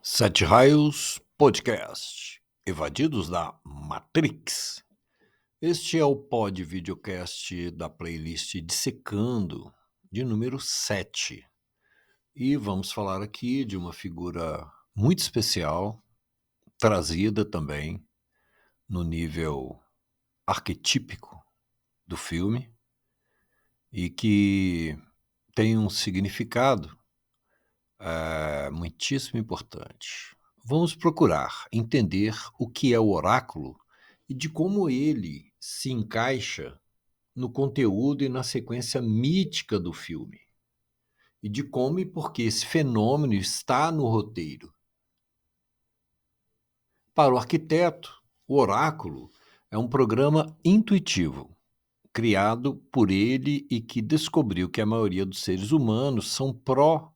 Sete Raios Podcast, Evadidos da Matrix. Este é o pod videocast da playlist Dissecando, de número 7. E vamos falar aqui de uma figura muito especial, trazida também no nível arquetípico do filme, e que tem um significado muitíssimo importante. Vamos procurar entender o que é o oráculo e de como ele se encaixa no conteúdo e na sequência mítica do filme. E de como e por que esse fenômeno está no roteiro. Para o arquiteto, o oráculo é um programa intuitivo, criado por ele e que descobriu que a maioria dos seres humanos são pró-evasão,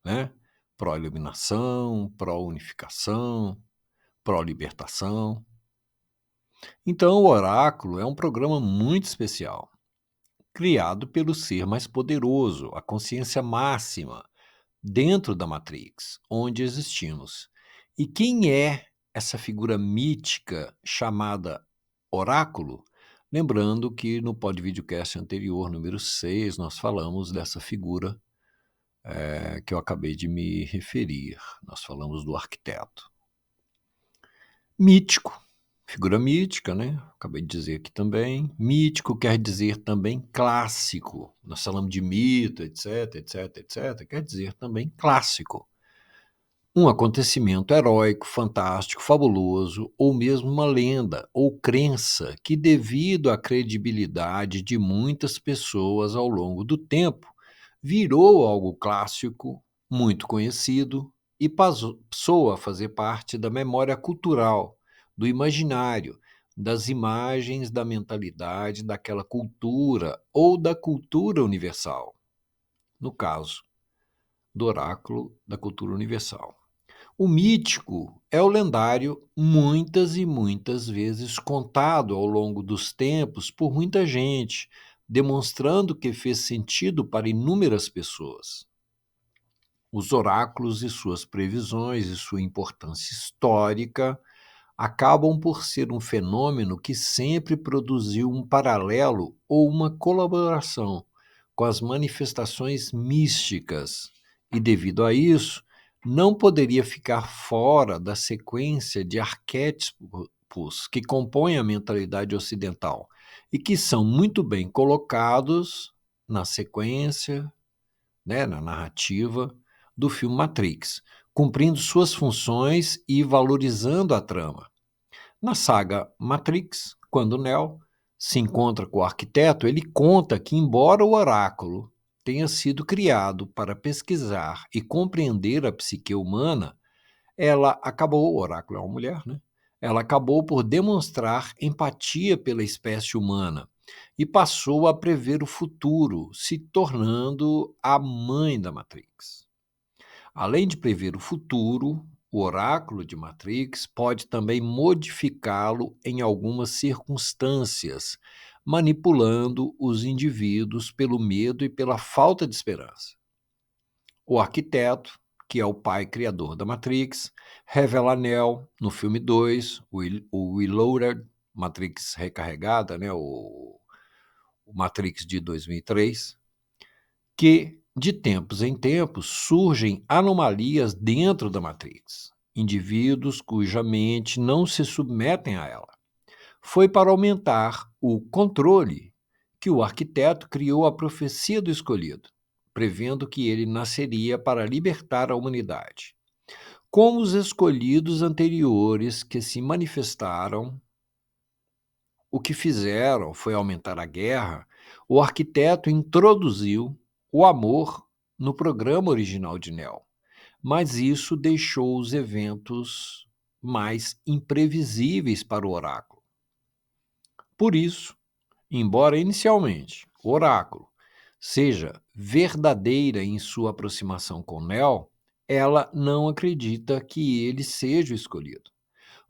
né? Pró-iluminação, pró-unificação, pró-libertação. Então, o oráculo é um programa muito especial, criado pelo ser mais poderoso, a consciência máxima, dentro da Matrix, onde existimos. E quem é essa figura mítica chamada oráculo? Lembrando que no videocast anterior, número 6, nós falamos dessa figura que eu acabei de me referir. Nós falamos do arquiteto. Mítico, figura mítica, né? Acabei de dizer aqui também. Mítico quer dizer também clássico. Nós falamos de mito, etc, etc, etc. Quer dizer também clássico. Um acontecimento heróico, fantástico, fabuloso, ou mesmo uma lenda ou crença que, devido à credibilidade de muitas pessoas ao longo do tempo, virou algo clássico, muito conhecido e passou a fazer parte da memória cultural, do imaginário, das imagens da mentalidade daquela cultura ou da cultura universal. No caso, do oráculo da cultura universal. O mítico é o lendário muitas e muitas vezes contado ao longo dos tempos por muita gente, demonstrando que fez sentido para inúmeras pessoas. Os oráculos e suas previsões e sua importância histórica acabam por ser um fenômeno que sempre produziu um paralelo ou uma colaboração com as manifestações místicas, e devido a isso, não poderia ficar fora da sequência de arquétipos que compõem a mentalidade ocidental e que são muito bem colocados na sequência, né, na narrativa do filme Matrix, cumprindo suas funções e valorizando a trama. Na saga Matrix, quando Neo se encontra com o arquiteto, ele conta que, embora o oráculo tenha sido criado para pesquisar e compreender a psique humana, o oráculo é uma mulher, né? Ela acabou por demonstrar empatia pela espécie humana e passou a prever o futuro, se tornando a mãe da Matrix. Além de prever o futuro, o oráculo de Matrix pode também modificá-lo em algumas circunstâncias, manipulando os indivíduos pelo medo e pela falta de esperança. O arquiteto, que é o pai criador da Matrix, revela a Neo no filme 2, o Reloaded, Matrix Recarregada, né, o Matrix de 2003, que, de tempos em tempos, surgem anomalias dentro da Matrix, indivíduos cuja mente não se submetem a ela. Foi para aumentar o controle que o arquiteto criou a profecia do escolhido, prevendo que ele nasceria para libertar a humanidade. Como os escolhidos anteriores que se manifestaram, o que fizeram foi aumentar a guerra, o arquiteto introduziu o amor no programa original de Neo, mas isso deixou os eventos mais imprevisíveis para o oráculo. Por isso, embora inicialmente o oráculo seja verdadeira em sua aproximação com Neo, ela não acredita que ele seja o escolhido,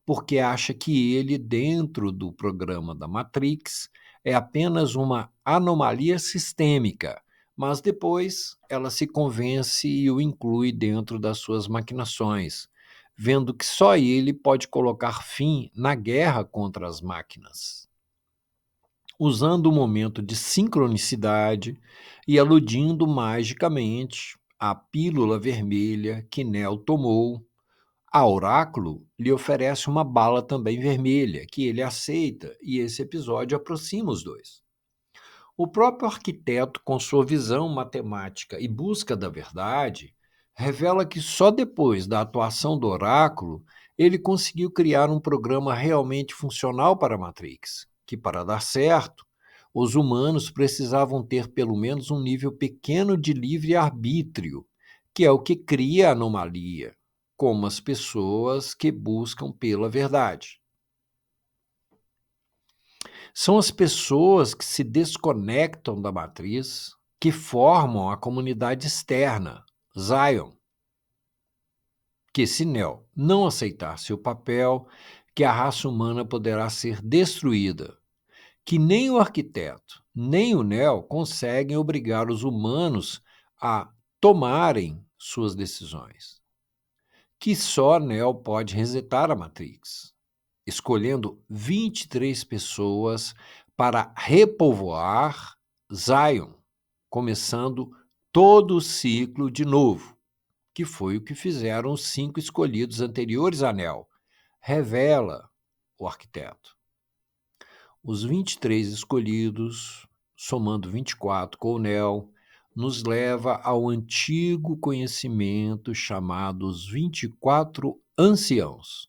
porque acha que ele, dentro do programa da Matrix, é apenas uma anomalia sistêmica, mas depois ela se convence e o inclui dentro das suas maquinações, vendo que só ele pode colocar fim na guerra contra as máquinas. Usando o momento de sincronicidade e aludindo magicamente à pílula vermelha que Neo tomou, a Oráculo lhe oferece uma bala também vermelha, que ele aceita, e esse episódio aproxima os dois. O próprio arquiteto, com sua visão matemática e busca da verdade, revela que só depois da atuação do oráculo ele conseguiu criar um programa realmente funcional para a Matrix, que, para dar certo, os humanos precisavam ter pelo menos um nível pequeno de livre-arbítrio, que é o que cria a anomalia, como as pessoas que buscam pela verdade. São as pessoas que se desconectam da matriz que formam a comunidade externa, Zion, que se Neo não aceitar seu papel, que a raça humana poderá ser destruída, que nem o arquiteto, nem o Neo conseguem obrigar os humanos a tomarem suas decisões, que só Neo pode resetar a Matrix, escolhendo 23 pessoas para repovoar Zion, começando todo o ciclo de novo, que foi o que fizeram os 5 escolhidos anteriores a Neo, revela o arquiteto. Os 23 escolhidos, somando 24 com o Neo, nos leva ao antigo conhecimento chamado os 24 anciãos,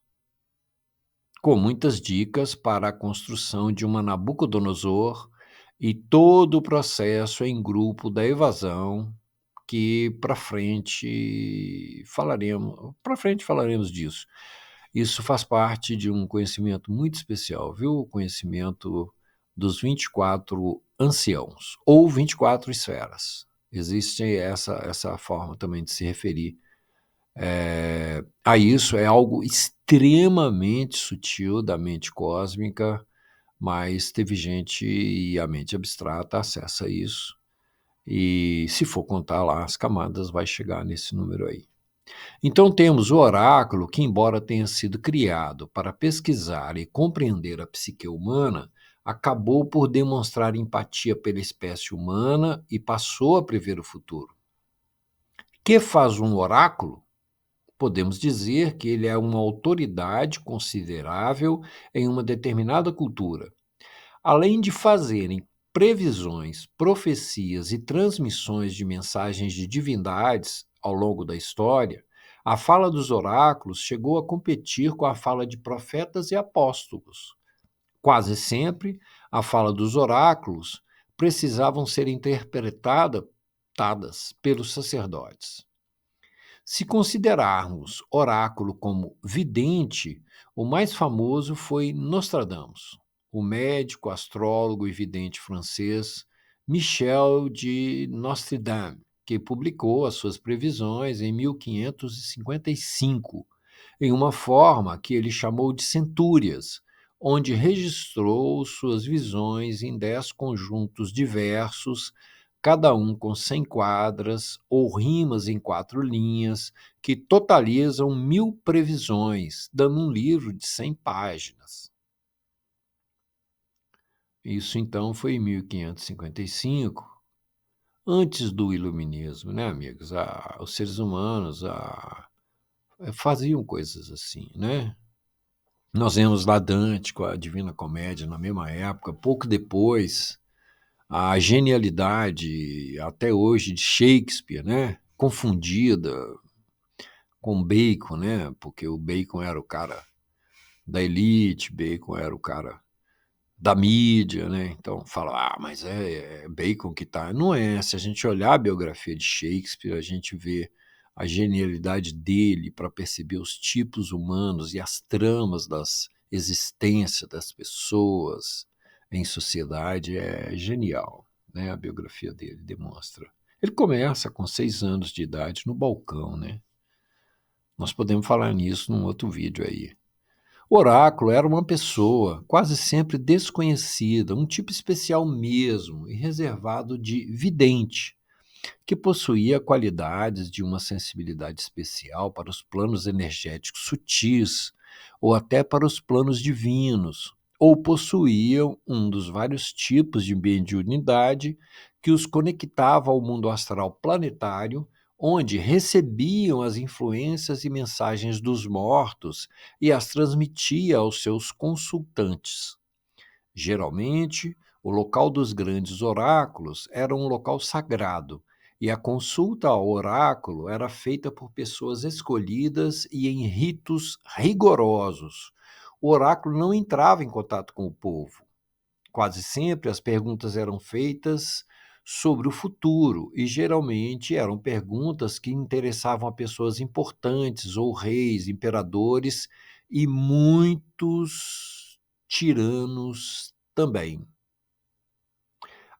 com muitas dicas para a construção de uma Nabucodonosor e todo o processo em grupo da evasão, que para frente falaremos disso. Isso faz parte de um conhecimento muito especial, viu? O conhecimento dos 24 anciãos, ou 24 esferas. Existe essa forma também de se referir a isso. É algo extremamente sutil da mente cósmica, mas teve gente, e a mente abstrata acessa isso, e se for contar lá as camadas, vai chegar nesse número aí. Então temos o oráculo que, embora tenha sido criado para pesquisar e compreender a psique humana, acabou por demonstrar empatia pela espécie humana e passou a prever o futuro. Que faz um oráculo? Podemos dizer que ele é uma autoridade considerável em uma determinada cultura. Além de fazerem previsões, profecias e transmissões de mensagens de divindades ao longo da história, a fala dos oráculos chegou a competir com a fala de profetas e apóstolos. Quase sempre, a fala dos oráculos precisavam ser interpretadas pelos sacerdotes. Se considerarmos oráculo como vidente, o mais famoso foi Nostradamus, o médico, astrólogo e vidente francês Michel de Nostridame, que publicou as suas previsões em 1555, em uma forma que ele chamou de centúrias, onde registrou suas visões em 10 conjuntos diversos, cada um com 100 quadras ou rimas em 4 linhas, que totalizam 1000 previsões, dando um livro de 100 páginas. Isso, então, foi em 1555, antes do iluminismo, né, amigos? Os seres humanos faziam coisas assim, né? Nós vemos lá Dante com a Divina Comédia na mesma época, pouco depois, a genialidade, até hoje, de Shakespeare, né? Confundida com Bacon, né? Porque o Bacon era o cara da elite, Bacon era o cara da mídia, né? Então fala, mas é Bacon que tá. Não é. Se a gente olhar a biografia de Shakespeare, a gente vê a genialidade dele para perceber os tipos humanos e as tramas das existências das pessoas em sociedade. É genial, né? A biografia dele demonstra. Ele começa com 6 anos de idade no balcão, né? Nós podemos falar nisso num outro vídeo aí. O oráculo era uma pessoa quase sempre desconhecida, um tipo especial mesmo e reservado de vidente, que possuía qualidades de uma sensibilidade especial para os planos energéticos sutis ou até para os planos divinos, ou possuíam um dos vários tipos de mediunidade que os conectava ao mundo astral planetário, onde recebiam as influências e mensagens dos mortos e as transmitia aos seus consultantes. Geralmente, o local dos grandes oráculos era um local sagrado, e a consulta ao oráculo era feita por pessoas escolhidas e em ritos rigorosos. O oráculo não entrava em contato com o povo. Quase sempre as perguntas eram feitas sobre o futuro e geralmente eram perguntas que interessavam a pessoas importantes ou reis, imperadores e muitos tiranos também.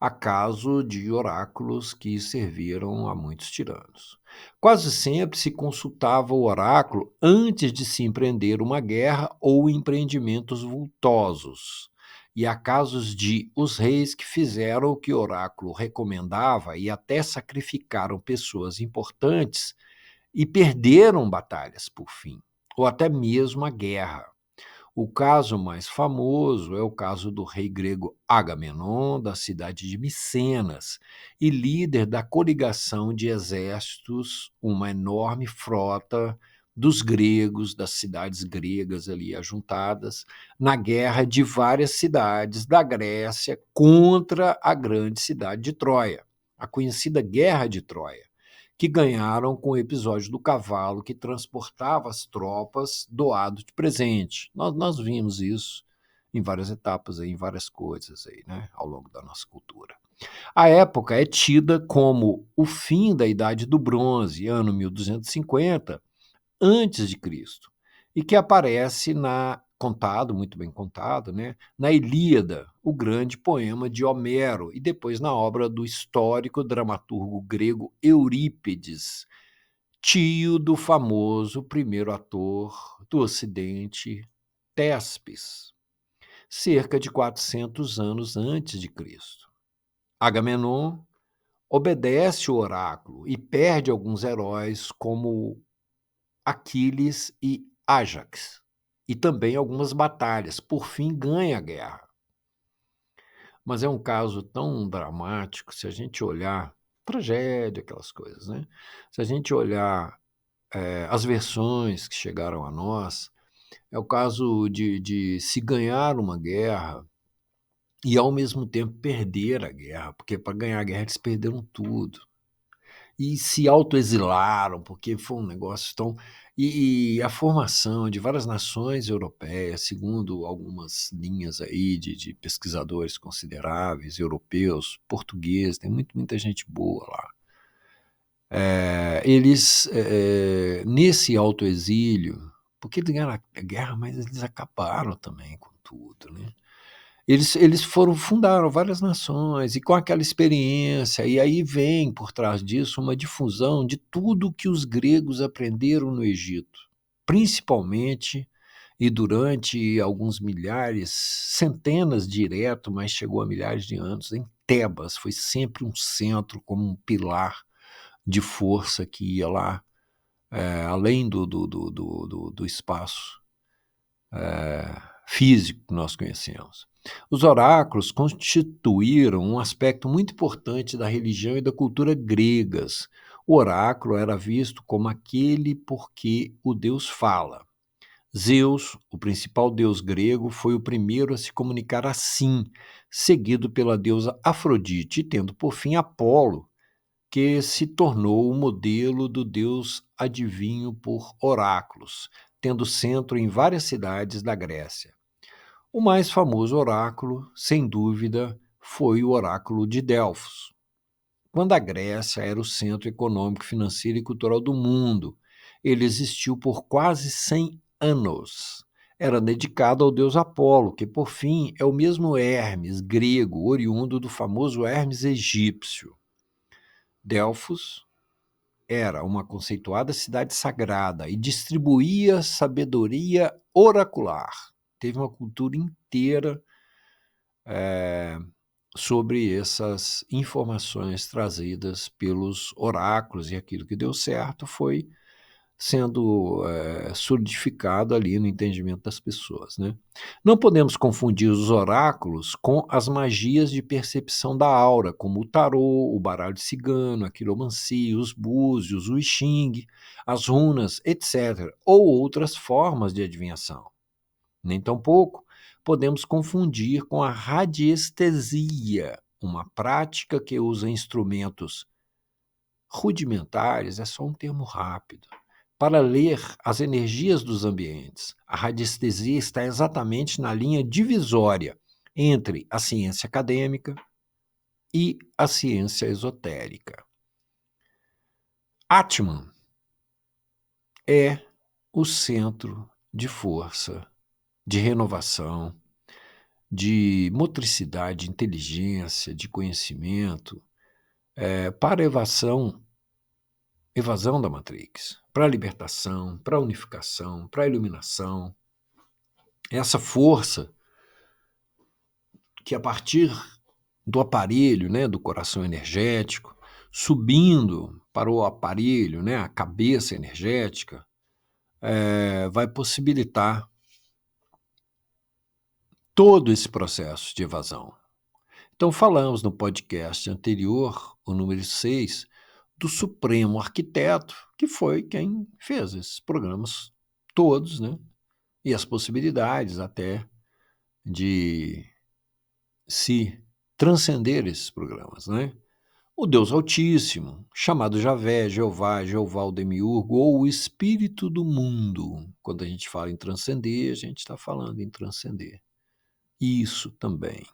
Há caso de oráculos que serviram a muitos tiranos. Quase sempre se consultava o oráculo antes de se empreender uma guerra ou empreendimentos vultosos. E há casos de os reis que fizeram o que o oráculo recomendava e até sacrificaram pessoas importantes e perderam batalhas por fim, ou até mesmo a guerra. O caso mais famoso é o caso do rei grego Agamenon, da cidade de Micenas, e líder da coligação de exércitos, uma enorme frota dos gregos, das cidades gregas ali ajuntadas, na guerra de várias cidades da Grécia contra a grande cidade de Troia, a conhecida Guerra de Troia, que ganharam com o episódio do cavalo que transportava as tropas doado de presente. Nós vimos isso em várias etapas, aí, em várias coisas aí, né, ao longo da nossa cultura. A época é tida como o fim da Idade do Bronze, ano 1250, antes de Cristo, e que aparece contado, muito bem contado, né, na Ilíada, o grande poema de Homero, e depois na obra do histórico dramaturgo grego Eurípides, tio do famoso primeiro ator do Ocidente, Téspis, cerca de 400 anos antes de Cristo. Agamenon obedece o oráculo e perde alguns heróis como Aquiles e Ájax, e também algumas batalhas. Por fim, ganha a guerra. Mas é um caso tão dramático, se a gente olhar, tragédia, aquelas coisas, né? Se a gente olhar as versões que chegaram a nós, é o caso de se ganhar uma guerra e, ao mesmo tempo, perder a guerra, porque para ganhar a guerra eles perderam tudo. E se autoexilaram, porque foi um negócio tão... E a formação de várias nações europeias, segundo algumas linhas aí de pesquisadores consideráveis, europeus, portugueses, tem muita gente boa lá. Eles, nesse autoexílio, porque eles ganharam a guerra, mas eles acabaram também com tudo, né? Eles fundaram várias nações, e com aquela experiência, e aí vem por trás disso uma difusão de tudo que os gregos aprenderam no Egito, principalmente e durante alguns milhares, centenas direto, mas chegou a milhares de anos, em Tebas, foi sempre um centro, como um pilar de força que ia lá, além do espaço físico que nós conhecemos. Os oráculos constituíram um aspecto muito importante da religião e da cultura gregas. O oráculo era visto como aquele por que o Deus fala. Zeus, o principal deus grego, foi o primeiro a se comunicar assim, seguido pela deusa Afrodite, tendo por fim Apolo, que se tornou o modelo do deus adivinho por oráculos, tendo centro em várias cidades da Grécia. O mais famoso oráculo, sem dúvida, foi o oráculo de Delfos, quando a Grécia era o centro econômico, financeiro e cultural do mundo. Ele existiu por quase 100 anos. Era dedicado ao deus Apolo, que, por fim, é o mesmo Hermes grego, oriundo do famoso Hermes egípcio. Delfos era uma conceituada cidade sagrada e distribuía sabedoria oracular. Teve uma cultura inteira sobre essas informações trazidas pelos oráculos, e aquilo que deu certo foi sendo solidificado ali no entendimento das pessoas, né? Não podemos confundir os oráculos com as magias de percepção da aura, como o tarô, o baralho cigano, a quiromancia, os búzios, o I Ching, as runas, etc., ou outras formas de adivinhação. Nem tampouco podemos confundir com a radiestesia, uma prática que usa instrumentos rudimentares, é só um termo rápido, para ler as energias dos ambientes. A radiestesia está exatamente na linha divisória entre a ciência acadêmica e a ciência esotérica. Atman é o centro de força, de renovação, de motricidade, inteligência, de conhecimento, para a evasão da Matrix, para a libertação, para a unificação, para a iluminação. Essa força que a partir do aparelho, né, do coração energético, subindo para o aparelho, né, a cabeça energética, vai possibilitar todo esse processo de evasão. Então, falamos no podcast anterior, o número 6, do Supremo Arquiteto, que foi quem fez esses programas todos, né? E as possibilidades até de se transcender esses programas, né? O Deus Altíssimo, chamado Javé, Jeová, Jeová o Demiurgo, ou o Espírito do Mundo. Quando a gente fala em transcender, a gente está falando em transcender. Isso também.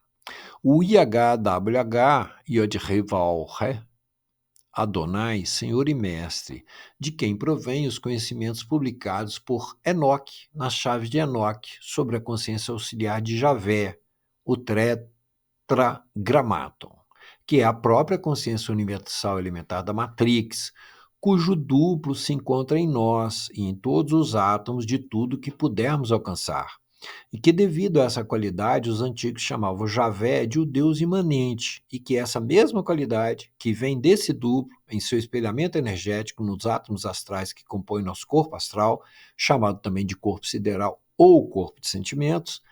O IHWH, Yod-Heh-Vav-Heh, Adonai, Senhor e Mestre, de quem provém os conhecimentos publicados por Enoque, nas chaves de Enoque, sobre a consciência auxiliar de Javé, o Tetragrammaton, que é a própria consciência universal elementar da Matrix, cujo duplo se encontra em nós e em todos os átomos de tudo que pudermos alcançar. E que, devido a essa qualidade, os antigos chamavam Javé de o Deus imanente, e que essa mesma qualidade, que vem desse duplo, em seu espelhamento energético nos átomos astrais que compõem nosso corpo astral, chamado também de corpo sideral ou corpo de sentimentos,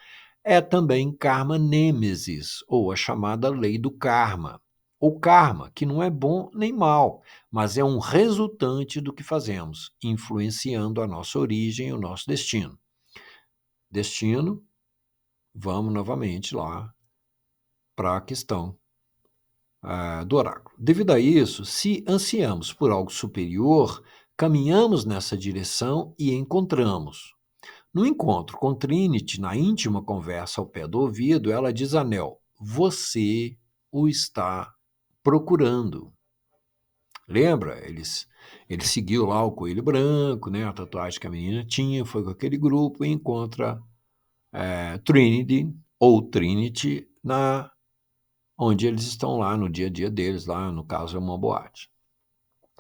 é também karma nêmesis, ou a chamada lei do karma. O karma, que não é bom nem mal, mas é um resultante do que fazemos, influenciando a nossa origem e o nosso destino. Destino, vamos novamente lá para a questão do oráculo. Devido a isso, se ansiamos por algo superior, caminhamos nessa direção e encontramos. No encontro com Trinity, na íntima conversa ao pé do ouvido, ela diz a Neo: você o está procurando. Lembra? Ele seguiu lá o coelho branco, né, a tatuagem que a menina tinha, foi com aquele grupo e encontra Trinity ou Trinity onde eles estão lá no dia a dia deles, lá no caso é uma boate.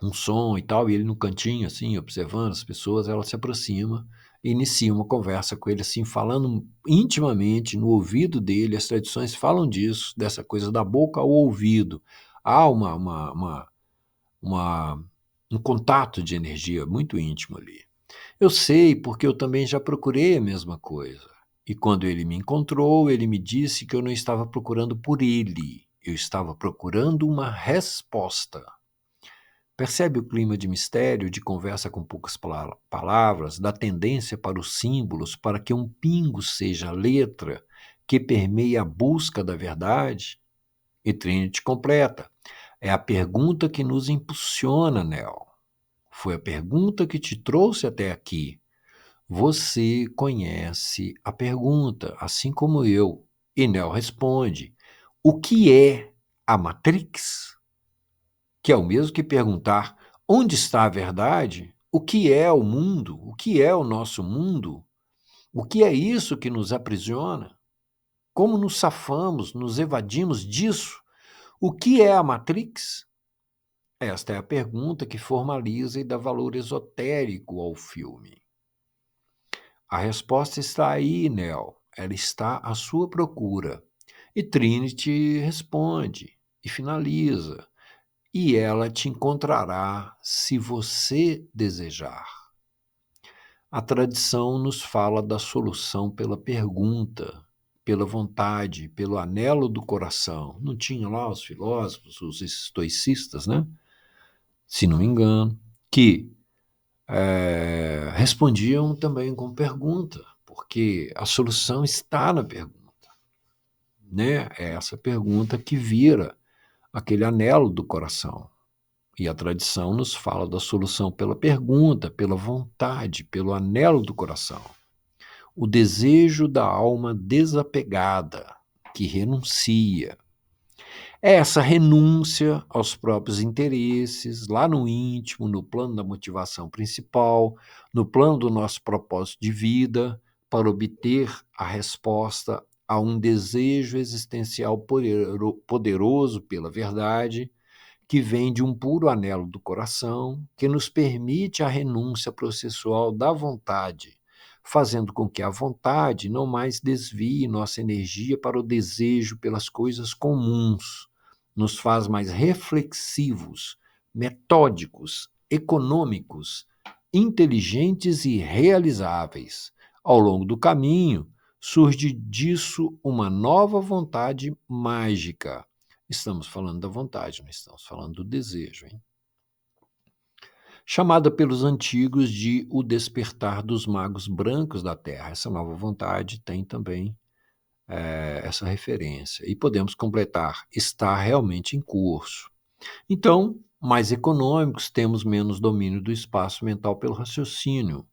Um som e tal, e ele no cantinho, assim, observando as pessoas, ela se aproxima e inicia uma conversa com ele, assim, falando intimamente no ouvido dele. As tradições falam disso, dessa coisa da boca ao ouvido. Há um contato de energia muito íntimo ali. Eu sei porque eu também já procurei a mesma coisa. E quando ele me encontrou, ele me disse que eu não estava procurando por ele, eu estava procurando uma resposta. Percebe o clima de mistério, de conversa com poucas palavras, da tendência para os símbolos, para que um pingo seja a letra que permeia a busca da verdade? E Trinity completa. É a pergunta que nos impulsiona, Neo. Foi a pergunta que te trouxe até aqui. Você conhece a pergunta, assim como eu. E Neo responde: o que é a Matrix? Que é o mesmo que perguntar onde está a verdade, o que é o mundo, o que é o nosso mundo, o que é isso que nos aprisiona, como nos safamos, nos evadimos disso, o que é a Matrix? Esta é a pergunta que formaliza e dá valor esotérico ao filme. A resposta está aí, Neo. Ela está à sua procura. E Trinity responde e finaliza. E ela te encontrará se você desejar. A tradição nos fala da solução pela pergunta, pela vontade, pelo anelo do coração. Não tinha lá os filósofos, os estoicistas, né? Se não me engano, que respondiam também com pergunta, porque a solução está na pergunta, né? É essa pergunta que vira aquele anelo do coração. E a tradição nos fala da solução pela pergunta, pela vontade, pelo anelo do coração. O desejo da alma desapegada, que renuncia. É essa renúncia aos próprios interesses, lá no íntimo, no plano da motivação principal, no plano do nosso propósito de vida, para obter a resposta a um desejo existencial poderoso pela verdade, que vem de um puro anelo do coração, que nos permite a renúncia processual da vontade, fazendo com que a vontade não mais desvie nossa energia para o desejo pelas coisas comuns, nos faz mais reflexivos, metódicos, econômicos, inteligentes e realizáveis. Ao longo do caminho, surge disso uma nova vontade mágica. Estamos falando da vontade, não estamos falando do desejo, hein? Chamada pelos antigos de o despertar dos magos brancos da terra. Essa nova vontade tem também essa referência. E podemos completar, está realmente em curso. Então, mais econômicos, temos menos domínio do espaço mental pelo raciocínio.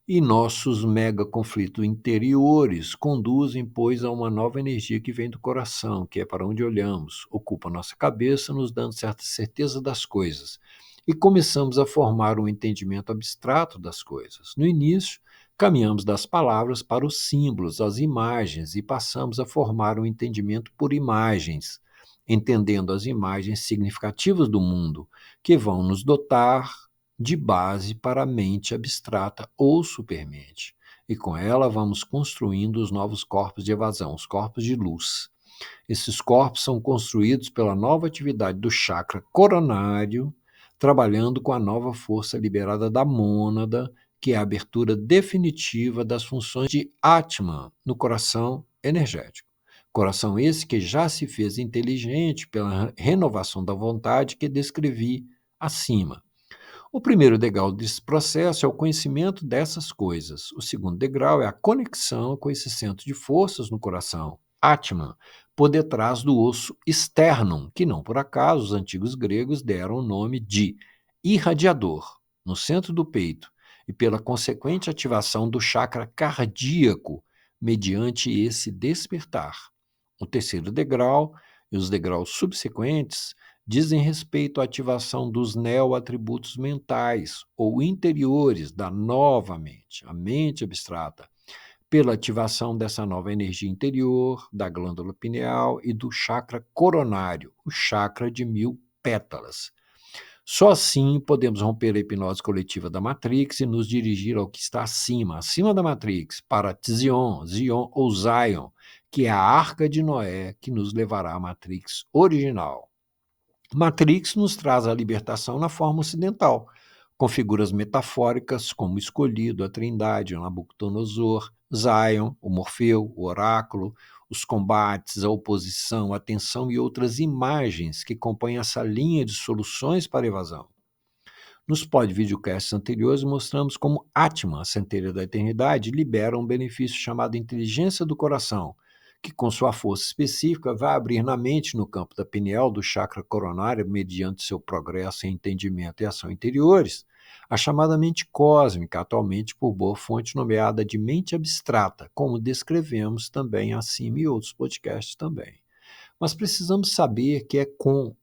E nossos mega conflitos interiores conduzem, pois, a uma nova energia que vem do coração, que é para onde olhamos, ocupa nossa cabeça, nos dando certa certeza das coisas. E começamos a formar um entendimento abstrato das coisas. No início, caminhamos das palavras para os símbolos, as imagens, e passamos a formar um entendimento por imagens, entendendo as imagens significativas do mundo, que vão nos dotar de base para a mente abstrata ou supermente. E com ela vamos construindo os novos corpos de evasão, os corpos de luz. Esses corpos são construídos pela nova atividade do chakra coronário, trabalhando com a nova força liberada da mônada, que é a abertura definitiva das funções de Atman no coração energético. Coração esse que já se fez inteligente pela renovação da vontade que descrevi acima. O primeiro degrau desse processo é o conhecimento dessas coisas. O segundo degrau é a conexão com esse centro de forças no coração, Atman, por detrás do osso sternum, que não por acaso os antigos gregos deram o nome de irradiador, no centro do peito, e pela consequente ativação do chakra cardíaco, mediante esse despertar. O terceiro degrau e os degraus subsequentes dizem respeito à ativação dos neoatributos mentais ou interiores da nova mente, a mente abstrata, pela ativação dessa nova energia interior, da glândula pineal e do chakra coronário, o chakra de 1000 pétalas. Só assim podemos romper a hipnose coletiva da Matrix e nos dirigir ao que está acima da Matrix, para Zion ou Zion, que é a Arca de Noé que nos levará à Matrix original. Matrix nos traz a libertação na forma ocidental, com figuras metafóricas como o Escolhido, a Trindade, o Nabucodonosor, Zion, o Morfeu, o Oráculo, os combates, a oposição, a tensão e outras imagens que compõem essa linha de soluções para a evasão. Nos videocasts anteriores mostramos como Atman, a centelha da eternidade, libera um benefício chamado inteligência do coração, que com sua força específica vai abrir na mente, no campo da pineal do chakra coronário, mediante seu progresso em entendimento e ação interiores, a chamada mente cósmica, atualmente por boa fonte nomeada de mente abstrata, como descrevemos também acima e outros podcasts também. Mas precisamos saber que é como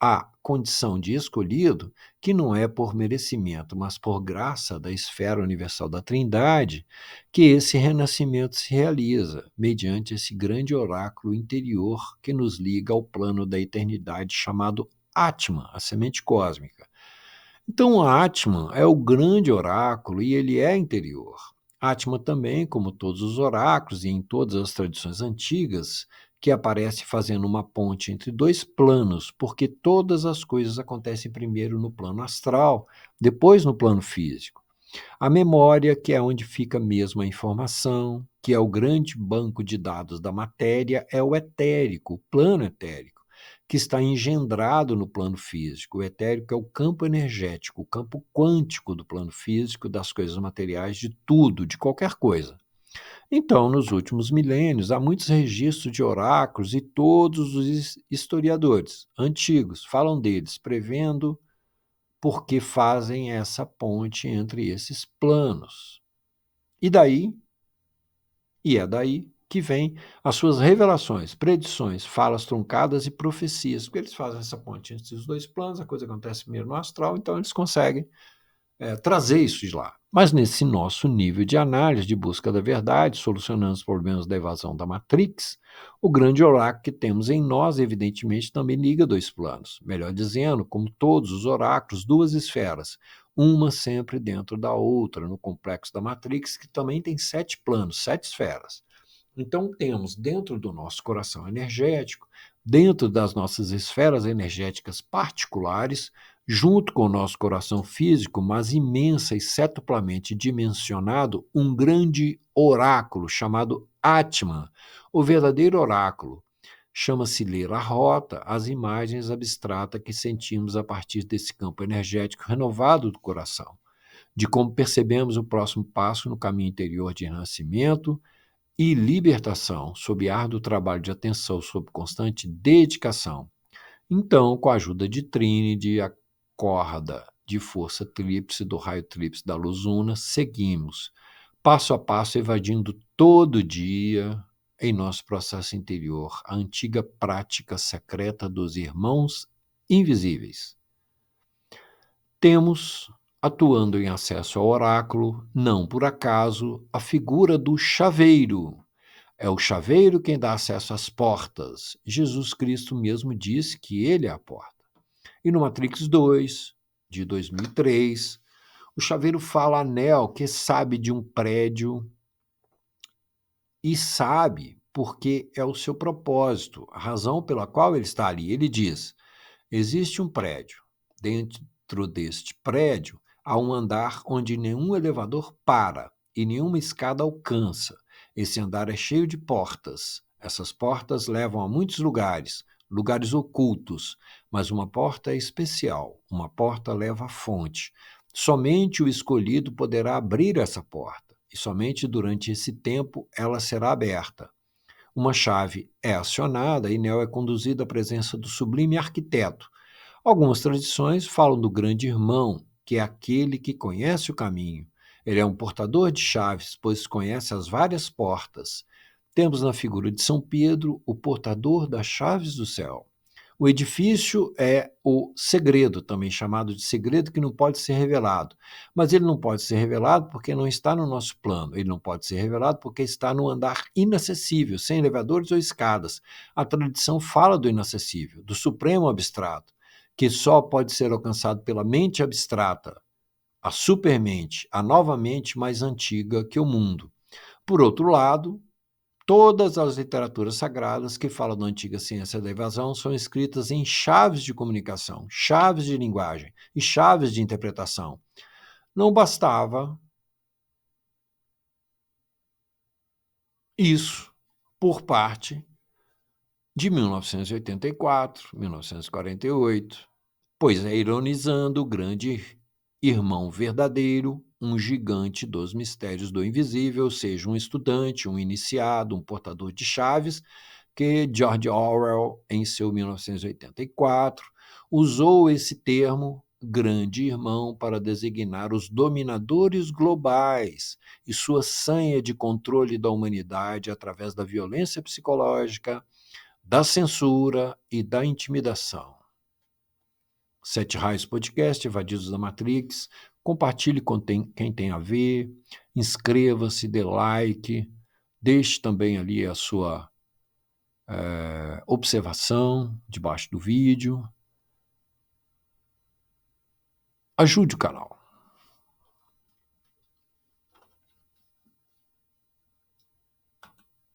a condição de escolhido, que não é por merecimento, mas por graça da esfera universal da Trindade, que esse renascimento se realiza, mediante esse grande oráculo interior que nos liga ao plano da eternidade chamado Atman, a semente cósmica. Então, Atman é o grande oráculo e ele é interior. Atman também, como todos os oráculos e em todas as tradições antigas, que aparece fazendo uma ponte entre dois planos, porque todas as coisas acontecem primeiro no plano astral, depois no plano físico. A memória, que é onde fica mesmo a informação, que é o grande banco de dados da matéria, é o etérico, o plano etérico, que está engendrado no plano físico. O etérico é o campo energético, o campo quântico do plano físico, das coisas materiais, de tudo, de qualquer coisa. Então, nos últimos milênios, há muitos registros de oráculos e todos os historiadores antigos falam deles, prevendo porque fazem essa ponte entre esses planos. E daí, e é daí que vem as suas revelações, predições, falas truncadas e profecias, porque eles fazem essa ponte entre os dois planos, a coisa acontece primeiro no astral, então eles conseguem trazer isso de lá. Mas nesse nosso nível de análise, de busca da verdade, solucionando os problemas da evasão da Matrix, o grande oráculo que temos em nós, evidentemente, também liga dois planos. Melhor dizendo, como todos os oráculos, duas esferas, uma sempre dentro da outra, no complexo da Matrix, que também tem 7 planos, 7 esferas. Então, temos dentro do nosso coração energético, dentro das nossas esferas energéticas particulares, junto com o nosso coração físico, mas imensa e setuplamente dimensionado, um grande oráculo chamado Atman, o verdadeiro oráculo. Chama-se ler a rota, as imagens abstratas que sentimos a partir desse campo energético renovado do coração, de como percebemos o próximo passo no caminho interior de renascimento e libertação, sob árduo trabalho de atenção, sob constante dedicação. Então, com a ajuda de Trinity, a corda de força tríplice do raio tríplice da luz una, seguimos, passo a passo, evadindo todo dia, em nosso processo interior, a antiga prática secreta dos irmãos invisíveis. Temos, atuando em acesso ao oráculo, não por acaso, a figura do chaveiro. É o chaveiro quem dá acesso às portas. Jesus Cristo mesmo disse que ele é a porta. E no Matrix 2, de 2003, o chaveiro fala a Neo que sabe de um prédio e sabe porque é o seu propósito, a razão pela qual ele está ali. Ele diz: existe um prédio. Dentro deste prédio há um andar onde nenhum elevador para e nenhuma escada alcança. Esse andar é cheio de portas. Essas portas levam a muitos lugares, lugares ocultos, mas uma porta é especial. Uma porta leva à fonte. Somente o escolhido poderá abrir essa porta, e somente durante esse tempo ela será aberta. Uma chave é acionada e Neo é conduzido à presença do sublime arquiteto. Algumas tradições falam do grande irmão, que é aquele que conhece o caminho. Ele é um portador de chaves, pois conhece as várias portas. Temos na figura de São Pedro o portador das chaves do céu. O edifício é o segredo, também chamado de segredo que não pode ser revelado. Mas ele não pode ser revelado porque não está no nosso plano. Ele não pode ser revelado porque está no andar inacessível, sem elevadores ou escadas. A tradição fala do inacessível, do supremo abstrato, que só pode ser alcançado pela mente abstrata, a supermente, a nova mente mais antiga que o mundo. Por outro lado, todas as literaturas sagradas que falam da antiga ciência da evasão são escritas em chaves de comunicação, chaves de linguagem e chaves de interpretação. Não bastava isso por parte de 1984, 1948, pois é ironizando o grande irmão verdadeiro, um gigante dos mistérios do invisível, seja um estudante, um iniciado, um portador de chaves, que George Orwell, em seu 1984, usou esse termo grande irmão para designar os dominadores globais e sua sanha de controle da humanidade através da violência psicológica, da censura e da intimidação. Sete Raios Podcast, Evadidos da Matrix. Compartilhe com quem tem a ver, inscreva-se, dê like, deixe também ali a sua observação debaixo do vídeo. Ajude o canal.